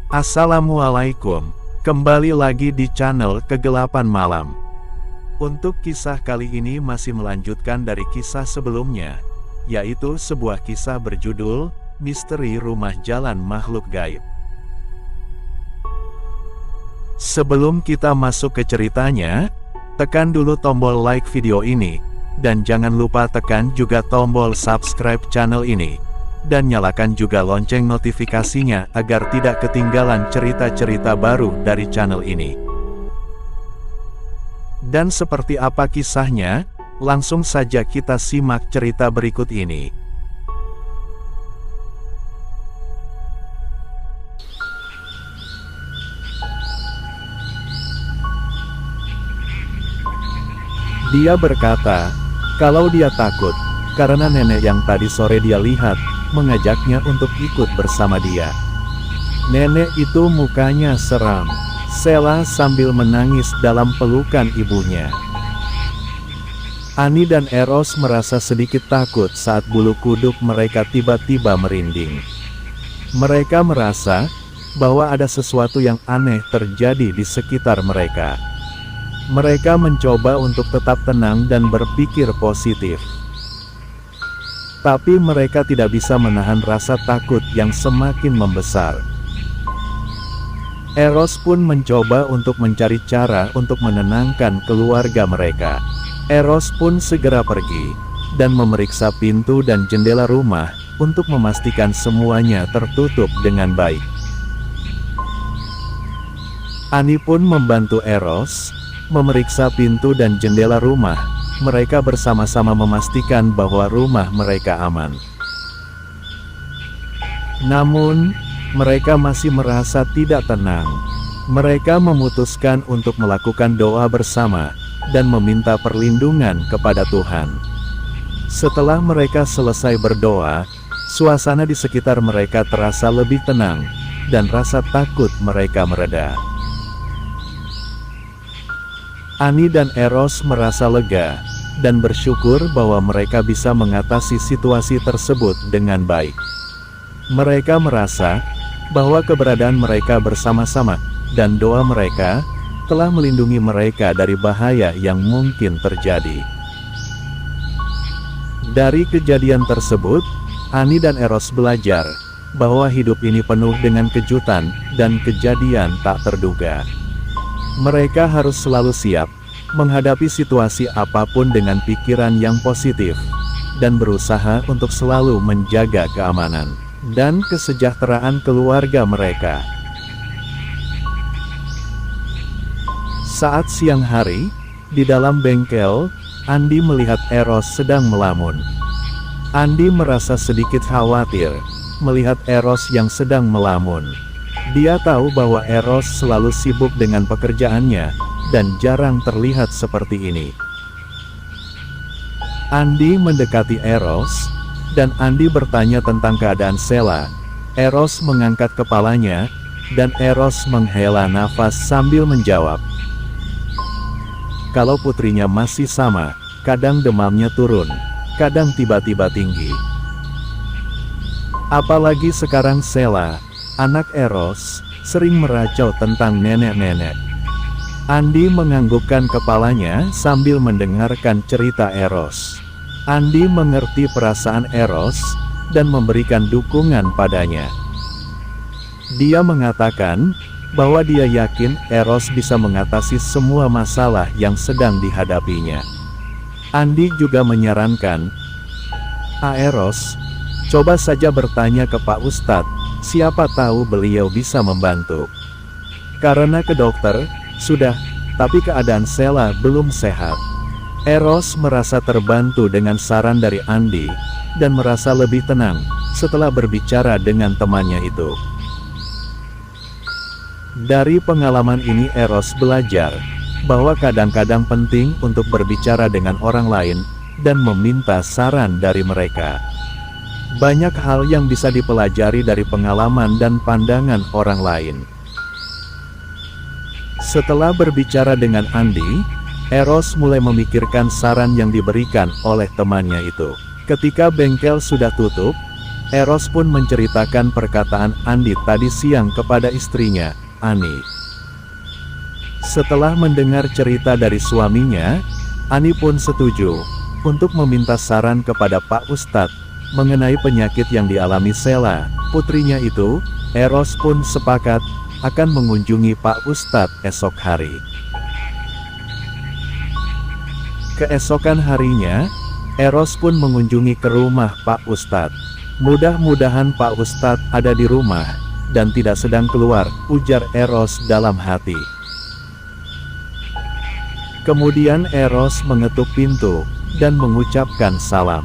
Assalamualaikum, kembali lagi di channel Kegelapan Malam. Untuk kisah kali ini masih melanjutkan dari kisah sebelumnya, yaitu sebuah kisah berjudul Misteri Rumah Jalan Makhluk Gaib. Sebelum kita masuk ke ceritanya, tekan dulu tombol like video ini, dan jangan lupa tekan juga tombol subscribe channel ini. Dan nyalakan juga lonceng notifikasinya agar tidak ketinggalan cerita-cerita baru dari channel ini. Dan seperti apa kisahnya, langsung saja kita simak cerita berikut ini. Dia berkata, kalau dia takut, karena nenek yang tadi sore dia lihat, mengajaknya untuk ikut bersama dia. Nenek itu mukanya seram. Sela sambil menangis dalam pelukan ibunya. Ani dan Eros merasa sedikit takut saat bulu kuduk mereka tiba-tiba merinding. Mereka merasa bahwa ada sesuatu yang aneh terjadi di sekitar mereka. Mereka mencoba untuk tetap tenang dan berpikir positif. Tapi mereka tidak bisa menahan rasa takut yang semakin membesar. Eros pun mencoba untuk mencari cara untuk menenangkan keluarga mereka. Eros pun segera pergi, dan memeriksa pintu dan jendela rumah, untuk memastikan semuanya tertutup dengan baik. Ani pun membantu Eros, memeriksa pintu dan jendela rumah. Mereka bersama-sama memastikan bahwa rumah mereka aman. Namun, mereka masih merasa tidak tenang. Mereka memutuskan untuk melakukan doa bersama, dan meminta perlindungan kepada Tuhan. Setelah mereka selesai berdoa, suasana di sekitar mereka terasa lebih tenang, dan rasa takut mereka mereda. Ani dan Eros merasa lega, dan bersyukur bahwa mereka bisa mengatasi situasi tersebut dengan baik. Mereka merasa bahwa keberadaan mereka bersama-sama, dan doa mereka, telah melindungi mereka dari bahaya yang mungkin terjadi. Dari kejadian tersebut, Ani dan Eros belajar, bahwa hidup ini penuh dengan kejutan, dan kejadian tak terduga. Mereka harus selalu siap, menghadapi situasi apapun dengan pikiran yang positif, dan berusaha untuk selalu menjaga keamanan, dan kesejahteraan keluarga mereka. Saat siang hari, di dalam bengkel, Andi melihat Eros sedang melamun. Andi merasa sedikit khawatir, melihat Eros yang sedang melamun. Dia tahu bahwa Eros selalu sibuk dengan pekerjaannya, dan jarang terlihat seperti ini. Andi mendekati Eros, dan Andi bertanya tentang keadaan Sela. Eros mengangkat kepalanya, dan Eros menghela nafas sambil menjawab. Kalau putrinya masih sama, kadang demamnya turun, kadang tiba-tiba tinggi. Apalagi sekarang Sela, anak Eros, sering meracau tentang nenek-nenek. Andi menganggukkan kepalanya sambil mendengarkan cerita Eros. Andi mengerti perasaan Eros, dan memberikan dukungan padanya. Dia mengatakan, bahwa dia yakin Eros bisa mengatasi semua masalah yang sedang dihadapinya. Andi juga menyarankan, Eros, coba saja bertanya ke Pak Ustadz, siapa tahu beliau bisa membantu. Karena ke dokter, sudah, tapi keadaan Sela belum sehat. Eros merasa terbantu dengan saran dari Andi, dan merasa lebih tenang, setelah berbicara dengan temannya itu. Dari pengalaman ini Eros belajar, bahwa kadang-kadang penting untuk berbicara dengan orang lain, dan meminta saran dari mereka. Banyak hal yang bisa dipelajari dari pengalaman dan pandangan orang lain. Setelah berbicara dengan Andi, Eros mulai memikirkan saran yang diberikan oleh temannya itu. Ketika bengkel sudah tutup, Eros pun menceritakan perkataan Andi tadi siang kepada istrinya, Ani. Setelah mendengar cerita dari suaminya, Ani pun setuju untuk meminta saran kepada Pak Ustadz mengenai penyakit yang dialami Sheila, putrinya itu. Eros pun sepakat akan mengunjungi Pak Ustadz esok hari. Keesokan harinya, Eros pun mengunjungi ke rumah Pak Ustadz. Mudah-mudahan Pak Ustadz ada di rumah, dan tidak sedang keluar, ujar Eros dalam hati. Kemudian Eros mengetuk pintu, dan mengucapkan salam.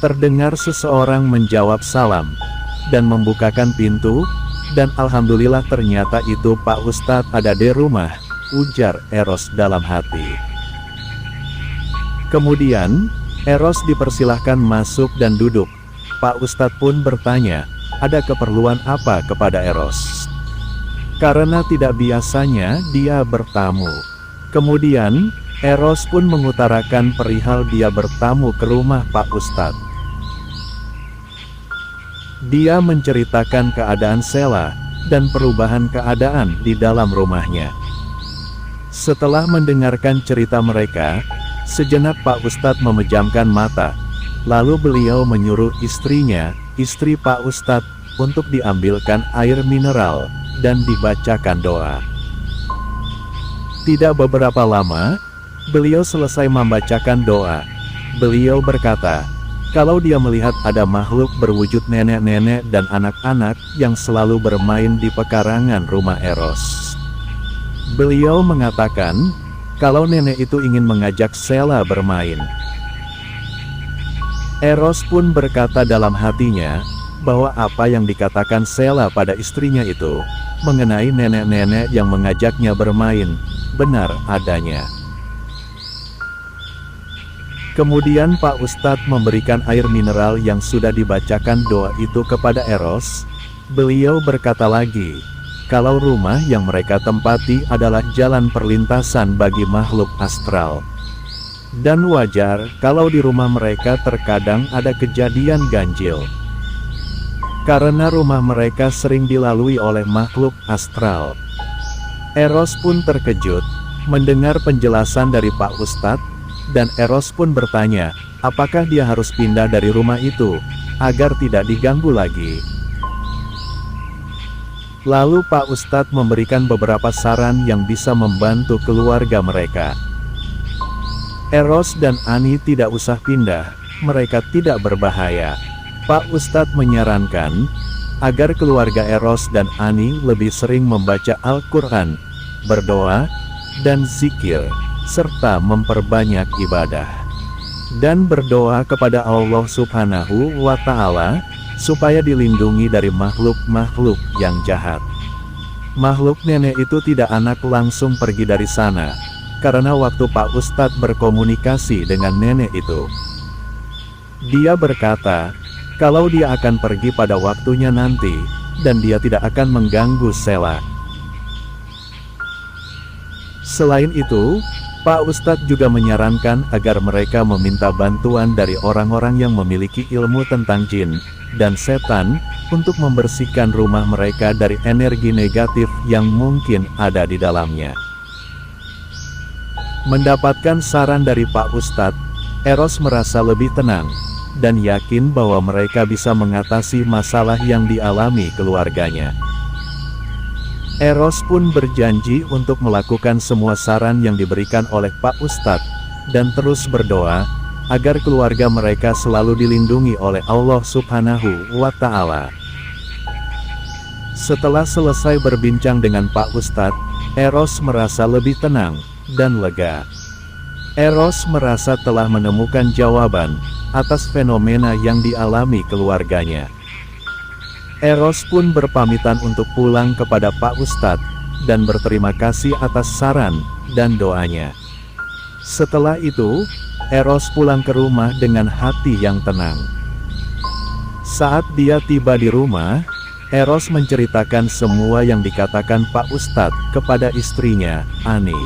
Terdengar seseorang menjawab salam, dan membukakan pintu, dan alhamdulillah ternyata itu Pak Ustadz ada di rumah, ujar Eros dalam hati. Kemudian, Eros dipersilahkan masuk dan duduk. Pak Ustadz pun bertanya, ada keperluan apa kepada Eros? Karena tidak biasanya dia bertamu. Kemudian, Eros pun mengutarakan perihal dia bertamu ke rumah Pak Ustadz. Dia menceritakan keadaan Sheila, dan perubahan keadaan di dalam rumahnya. Setelah mendengarkan cerita mereka, sejenak Pak Ustadz memejamkan mata. Lalu beliau menyuruh istrinya, istri Pak Ustadz, untuk diambilkan air mineral, dan dibacakan doa. Tidak beberapa lama, beliau selesai membacakan doa. Beliau berkata, kalau dia melihat ada makhluk berwujud nenek-nenek dan anak-anak yang selalu bermain di pekarangan rumah Eros. Beliau mengatakan, kalau nenek itu ingin mengajak Sheila bermain. Eros pun berkata dalam hatinya, bahwa apa yang dikatakan Sheila pada istrinya itu, mengenai nenek-nenek yang mengajaknya bermain, benar adanya. Kemudian Pak Ustadz memberikan air mineral yang sudah dibacakan doa itu kepada Eros. Beliau berkata lagi, kalau rumah yang mereka tempati adalah jalan perlintasan bagi makhluk astral. Dan wajar kalau di rumah mereka terkadang ada kejadian ganjil. Karena rumah mereka sering dilalui oleh makhluk astral. Eros pun terkejut mendengar penjelasan dari Pak Ustadz, dan Eros pun bertanya, apakah dia harus pindah dari rumah itu, agar tidak diganggu lagi. Lalu Pak Ustadz memberikan beberapa saran yang bisa membantu keluarga mereka. Eros dan Ani tidak usah pindah, mereka tidak berbahaya. Pak Ustadz menyarankan, agar keluarga Eros dan Ani lebih sering membaca Al-Quran, berdoa, dan zikir, serta memperbanyak ibadah. Dan berdoa kepada Allah Subhanahu wa Ta'ala, supaya dilindungi dari makhluk-makhluk yang jahat. Makhluk nenek itu tidak anak langsung pergi dari sana, karena waktu Pak Ustadz berkomunikasi dengan nenek itu, dia berkata, kalau dia akan pergi pada waktunya nanti, dan dia tidak akan mengganggu Sheila. Selain itu, Pak Ustadz juga menyarankan agar mereka meminta bantuan dari orang-orang yang memiliki ilmu tentang jin dan setan, untuk membersihkan rumah mereka dari energi negatif yang mungkin ada di dalamnya. Mendapatkan saran dari Pak Ustadz, Eros merasa lebih tenang, dan yakin bahwa mereka bisa mengatasi masalah yang dialami keluarganya. Eros pun berjanji untuk melakukan semua saran yang diberikan oleh Pak Ustadz, dan terus berdoa, agar keluarga mereka selalu dilindungi oleh Allah Subhanahu wa Ta'ala. Setelah selesai berbincang dengan Pak Ustadz, Eros merasa lebih tenang dan lega. Eros merasa telah menemukan jawaban atas fenomena yang dialami keluarganya. Eros pun berpamitan untuk pulang kepada Pak Ustadz, dan berterima kasih atas saran dan doanya. Setelah itu, Eros pulang ke rumah dengan hati yang tenang. Saat dia tiba di rumah, Eros menceritakan semua yang dikatakan Pak Ustadz kepada istrinya, Ani.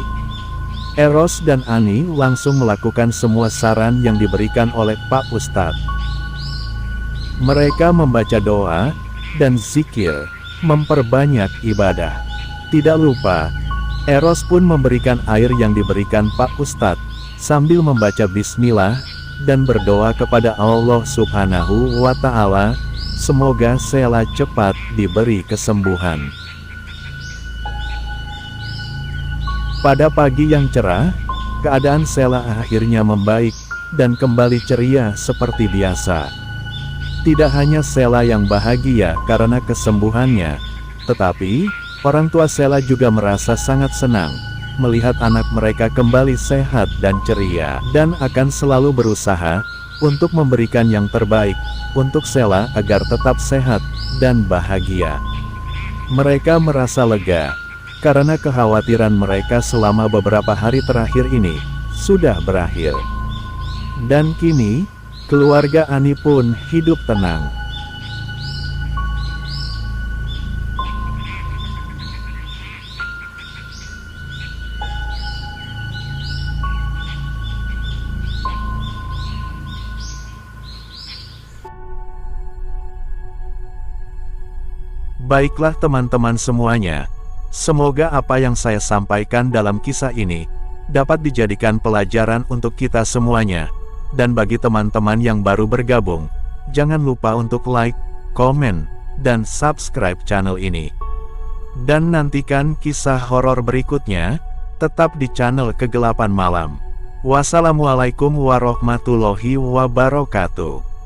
Eros dan Ani langsung melakukan semua saran yang diberikan oleh Pak Ustadz. Mereka membaca doa dan zikir, memperbanyak ibadah. Tidak lupa, Eros pun memberikan air yang diberikan Pak Ustadz, sambil membaca bismillah, dan berdoa kepada Allah Subhanahu wa Ta'ala, semoga Sheila cepat diberi kesembuhan. Pada pagi yang cerah, keadaan Sheila akhirnya membaik, dan kembali ceria seperti biasa. Tidak hanya Sheila yang bahagia karena kesembuhannya, tetapi orang tua Sheila juga merasa sangat senang melihat anak mereka kembali sehat dan ceria, dan akan selalu berusaha untuk memberikan yang terbaik untuk Sheila agar tetap sehat dan bahagia. Mereka merasa lega karena kekhawatiran mereka selama beberapa hari terakhir ini sudah berakhir. Dan kini, keluarga Ani pun hidup tenang. Baiklah teman-teman semuanya, semoga apa yang saya sampaikan dalam kisah ini dapat dijadikan pelajaran untuk kita semuanya. Dan bagi teman-teman yang baru bergabung, jangan lupa untuk like, komen, dan subscribe channel ini. Dan nantikan kisah horor berikutnya, tetap di channel Kegelapan Malam. Wassalamualaikum warahmatullahi wabarakatuh.